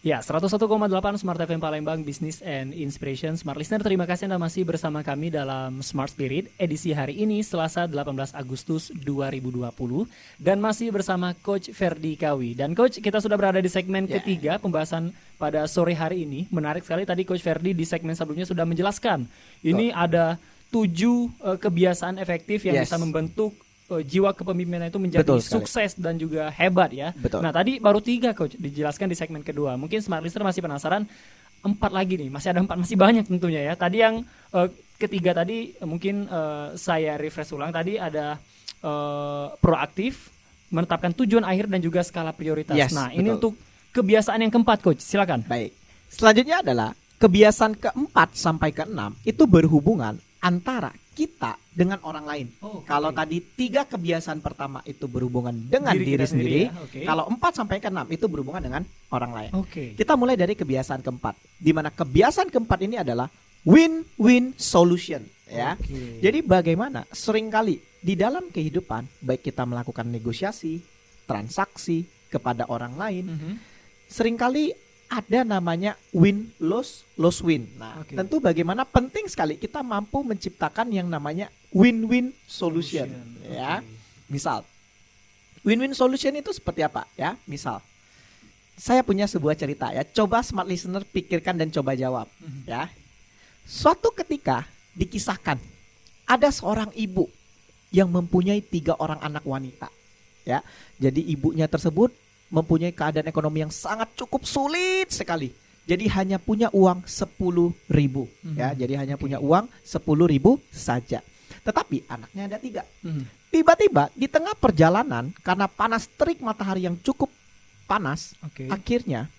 Ya, 101,8 Smart FM Palembang, Business and Inspiration. Smart Listener, terima kasih Anda masih bersama kami dalam Smart Spirit edisi hari ini, Selasa 18 Agustus 2020. Dan masih bersama Coach Ferdi Kawi. Dan Coach, kita sudah berada di segmen ketiga pembahasan pada sore hari ini. Menarik sekali tadi Coach Ferdi di segmen sebelumnya sudah menjelaskan. Ini ada 7 kebiasaan efektif yang bisa membentuk jiwa kepemimpinan itu menjadi sukses dan juga hebat ya. Betul. Nah tadi baru 3 Coach dijelaskan di segmen kedua. Mungkin Smart Listener masih penasaran 4 lagi nih. Masih ada 4, masih banyak tentunya ya. Tadi yang ketiga tadi mungkin saya refresh ulang. Tadi ada proaktif, menetapkan tujuan akhir dan juga skala prioritas. Nah ini untuk kebiasaan yang keempat Coach. Silakan. Baik. Selanjutnya adalah kebiasaan keempat sampai keenam itu berhubungan antara kita dengan orang lain. Kalau tadi 3 kebiasaan pertama itu berhubungan dengan diri sendiri, kalau 4 sampai ke 6 itu berhubungan dengan orang lain. Kita mulai dari kebiasaan keempat, di mana kebiasaan keempat ini adalah win-win solution ya. Jadi bagaimana seringkali di dalam kehidupan, baik kita melakukan negosiasi, transaksi kepada orang lain, seringkali ada namanya win loss win. Nah, tentu bagaimana penting sekali kita mampu menciptakan yang namanya win-win solution. Ya. Misal win-win solution itu seperti apa ya? Misal saya punya sebuah cerita ya. Coba Smart Listener pikirkan dan coba jawab ya. Suatu ketika dikisahkan ada seorang ibu yang mempunyai 3 orang anak wanita ya. Jadi ibunya tersebut mempunyai keadaan ekonomi yang sangat cukup sulit sekali. Jadi hanya punya uang 10.000 ya. Jadi hanya punya uang 10.000 saja. Tetapi anaknya ada 3. Tiba-tiba di tengah perjalanan karena panas terik matahari yang cukup panas, akhirnya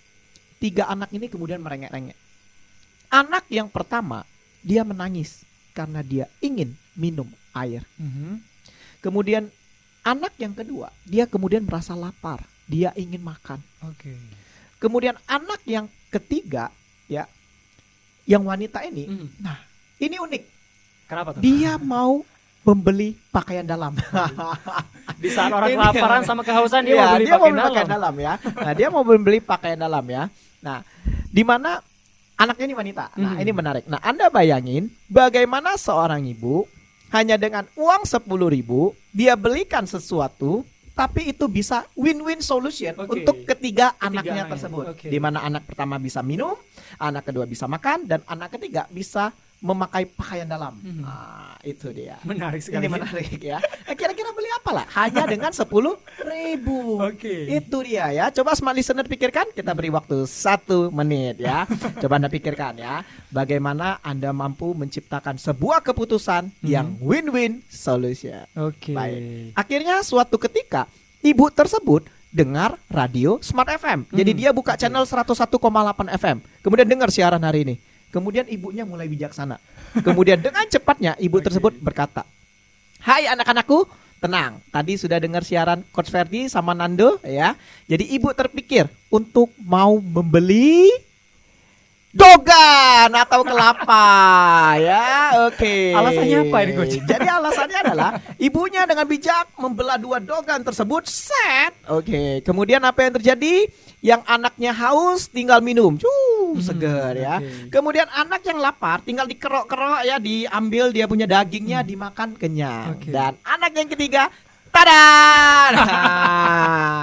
3 anak ini kemudian merengek-rengek. Anak yang pertama dia menangis karena dia ingin minum air. Kemudian anak yang kedua dia kemudian merasa lapar. Dia ingin makan. Kemudian anak yang ketiga ya, yang wanita ini, nah ini unik. Kenapa tuh? Dia mau membeli pakaian dalam. Di saat orang kelaparan sama kehausan dia mau beli pakaian dalam ya. Nah dia mau membeli pakaian dalam ya. Nah di mana anaknya ini wanita. Nah ini menarik. Nah Anda bayangin bagaimana seorang ibu hanya dengan uang 10.000 dia belikan sesuatu. Tapi itu bisa win-win solution untuk ketiga anaknya tersebut. Di mana anak pertama bisa minum, anak kedua bisa makan, dan anak ketiga bisa memakai pakaian dalam. Nah, itu dia. Menarik sekali. Ini menarik ya. Kira-kira beli apa lah? Hanya dengan 10.000. Itu dia ya. Coba Smart Listener pikirkan. Kita beri waktu 1 menit ya. Coba Anda pikirkan ya. Bagaimana Anda mampu menciptakan sebuah keputusan yang win-win solution. Baik. Akhirnya suatu ketika ibu tersebut dengar radio Smart FM. Jadi dia buka channel 101,8 FM. Kemudian dengar siaran hari ini. Kemudian ibunya mulai bijaksana. Kemudian dengan cepatnya ibu tersebut berkata, "Hai anak-anakku, tenang. Tadi sudah dengar siaran Coach Ferdi sama Nando ya. Jadi ibu terpikir untuk mau membeli dogan atau kelapa ya. Alasannya apa ini Coach? Jadi alasannya adalah ibunya dengan bijak membelah 2 dogan tersebut. Set. Kemudian apa yang terjadi? Yang anaknya haus tinggal minum. Segar ya. Kemudian anak yang lapar tinggal dikerok-kerok ya, diambil dia punya dagingnya, dimakan kenyang. Dan anak yang ketiga, tada!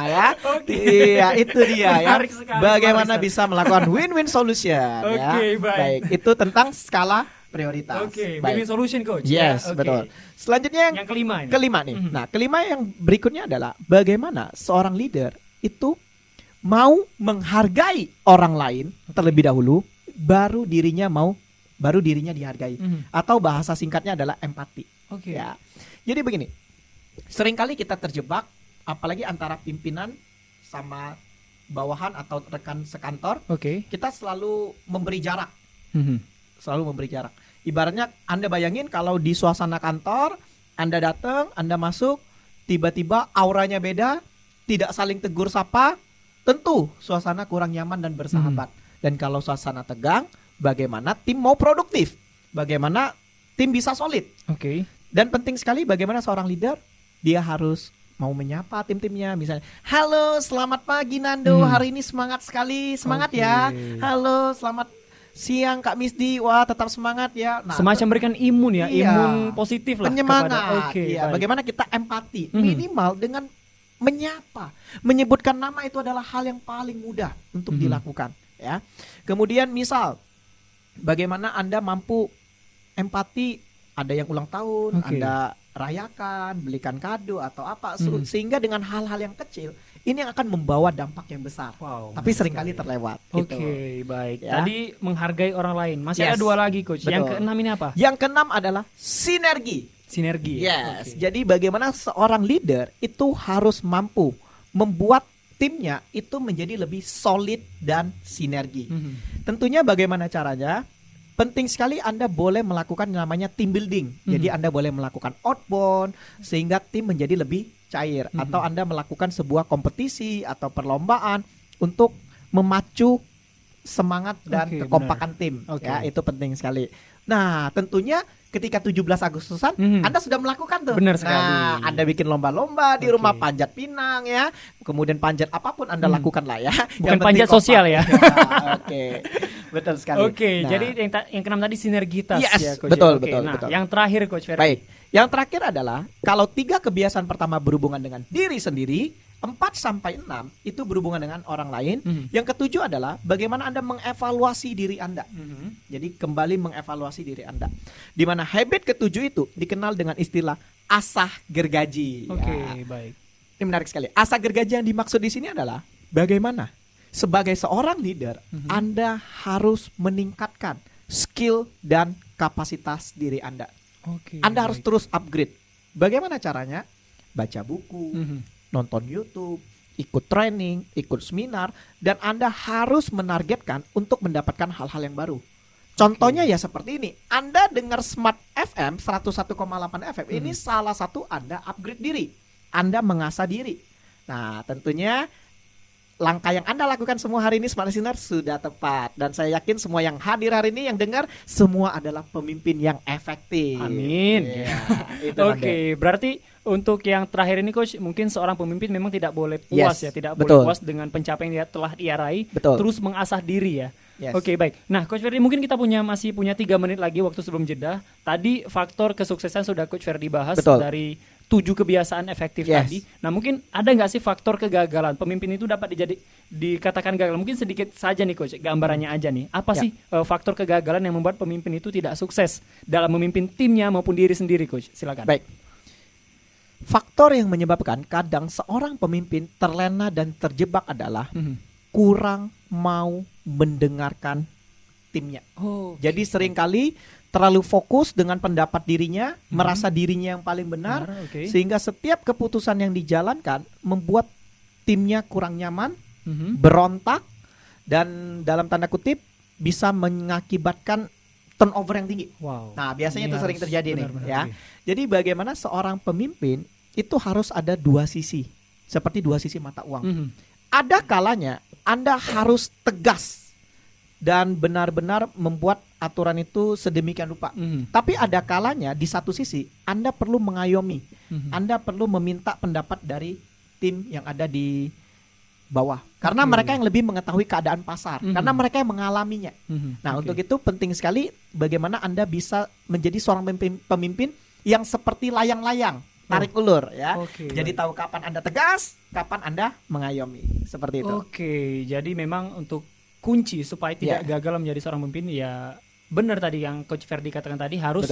Ya. Iya, itu dia ya. Bagaimana bisa melakukan win-win solution ya. Baik, itu tentang skala prioritas. Win-win solution Coach. Yes, betul. Selanjutnya yang kelima nih. Nah, kelima yang berikutnya adalah bagaimana seorang leader itu mau menghargai orang lain terlebih dahulu, baru dirinya dihargai. Atau bahasa singkatnya adalah empati. Ya. Jadi begini, seringkali kita terjebak, apalagi antara pimpinan sama bawahan atau rekan sekantor, kita selalu memberi jarak. Selalu memberi jarak. Ibaratnya Anda bayangin kalau di suasana kantor, Anda datang, Anda masuk, tiba-tiba auranya beda, tidak saling tegur sapa, tentu suasana kurang nyaman dan bersahabat. Dan kalau suasana tegang, bagaimana tim mau produktif? Bagaimana tim bisa solid? Dan penting sekali bagaimana seorang leader, dia harus mau menyapa tim-timnya, misalnya, halo selamat pagi Nando, hari ini semangat sekali, semangat ya. Halo selamat siang Kak Misdi, wah tetap semangat ya. Nah, semacam berikan imun ya, iya, imun positif lah, penyemangat. iya, Bagaimana kita empati, minimal dengan menyapa, menyebutkan nama itu adalah hal yang paling mudah untuk dilakukan ya. Kemudian misal bagaimana Anda mampu empati, ada yang ulang tahun, Anda rayakan, belikan kado atau apa, sehingga dengan hal-hal yang kecil ini yang akan membawa dampak yang besar. Tapi seringkali terlewat. Oke, baik. Ya. Tadi menghargai orang lain. Masih ada 2 lagi, Coach. Betul. Yang keenam ini apa? Yang keenam adalah sinergi. Sinergi. Yes. Jadi bagaimana seorang leader itu harus mampu membuat timnya itu menjadi lebih solid dan sinergi. Tentunya bagaimana caranya? Penting sekali Anda boleh melakukan namanya team building. Jadi Anda boleh melakukan outbound sehingga tim menjadi lebih cair. Atau Anda melakukan sebuah kompetisi atau perlombaan untuk memacu semangat dan kekompakan tim. Ya, itu penting sekali. Nah, tentunya ketika 17 Agustusan Anda sudah melakukan tuh. Benar sekali. Nah, Anda bikin lomba-lomba di rumah, panjat pinang ya. Kemudian panjat apapun Anda lakukan lah ya. Bukan panjat sosial ya. Oke. Betul sekali. Oke, jadi yang keenam tadi sinergitas ya, Coach. Betul, Nah, betul. yang terakhir, Coach Ferdi. Baik. Yang terakhir adalah kalau 3 kebiasaan pertama berhubungan dengan diri sendiri, 4 sampai 6 itu berhubungan dengan orang lain. Yang ketujuh adalah bagaimana Anda mengevaluasi diri Anda. Jadi kembali mengevaluasi diri Anda. Di mana habit ketujuh itu dikenal dengan istilah asah gergaji. Oke, baik. Ini menarik sekali. Asah gergaji yang dimaksud di sini adalah bagaimana sebagai seorang leader Anda harus meningkatkan skill dan kapasitas diri Anda. Anda harus terus upgrade. Bagaimana caranya? Baca buku, nonton YouTube, ikut training, ikut seminar, dan Anda harus menargetkan untuk mendapatkan hal-hal yang baru. Contohnya ya seperti ini. Anda dengar Smart FM 101,8 FM. Ini salah satu Anda upgrade diri. Anda mengasah diri. Nah, tentunya langkah yang Anda lakukan semua hari ini Smart Listener sudah tepat. Dan saya yakin semua yang hadir hari ini, yang dengar, semua adalah pemimpin yang efektif. Amin. Oke, berarti untuk yang terakhir ini, Coach, mungkin seorang pemimpin memang tidak boleh puas ya, tidak boleh puas dengan pencapaian yang telah ia raih, terus mengasah diri ya. Oke, baik. Nah, Coach Ferdi, mungkin kita masih punya 3 menit lagi waktu sebelum jeda. Tadi faktor kesuksesan sudah Coach Ferdi bahas dari 7 kebiasaan efektif tadi. Nah, mungkin ada nggak sih faktor kegagalan pemimpin itu dapat dikatakan gagal? Mungkin sedikit saja nih, Coach, gambarannya aja nih. Apa sih faktor kegagalan yang membuat pemimpin itu tidak sukses dalam memimpin timnya maupun diri sendiri, Coach? Silakan. Baik. Faktor yang menyebabkan kadang seorang pemimpin terlena dan terjebak adalah kurang mau mendengarkan timnya. Jadi seringkali terlalu fokus dengan pendapat dirinya, merasa dirinya yang paling benar, sehingga setiap keputusan yang dijalankan membuat timnya kurang nyaman, berontak, dan dalam tanda kutip bisa mengakibatkan turnover yang tinggi. Nah, biasanya itu sering terjadi nih, ya. Jadi bagaimana seorang pemimpin itu harus ada 2 sisi, seperti 2 sisi mata uang. Ada kalanya Anda harus tegas dan benar-benar membuat aturan itu sedemikian rupa. Tapi ada kalanya di satu sisi Anda perlu mengayomi. Anda perlu meminta pendapat dari tim yang ada di bawah. Karena mereka yang lebih mengetahui keadaan pasar. Karena mereka yang mengalaminya. Nah, untuk itu penting sekali bagaimana Anda bisa menjadi seorang pemimpin yang seperti layang-layang, tarik ulur ya. Jadi tahu kapan Anda tegas, kapan Anda mengayomi. Seperti itu. Jadi memang untuk kunci supaya tidak gagal menjadi seorang pemimpin ya benar tadi yang Coach Ferdi katakan tadi, harus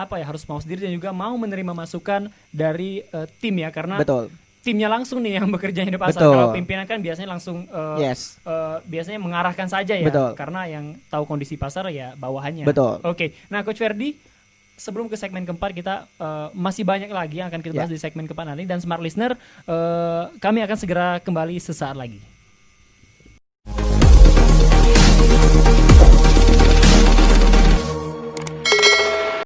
harus mau sendiri dan juga mau menerima masukan dari tim ya, karena timnya langsung nih yang bekerjanya di pasar. Kalau pimpinan kan biasanya langsung biasanya mengarahkan saja ya, karena yang tahu kondisi pasar ya bawahannya. Nah, Coach Ferdi, sebelum ke segmen keempat kita masih banyak lagi yang akan kita bahas di segmen keempat nanti, dan Smart Listener kami akan segera kembali sesaat lagi.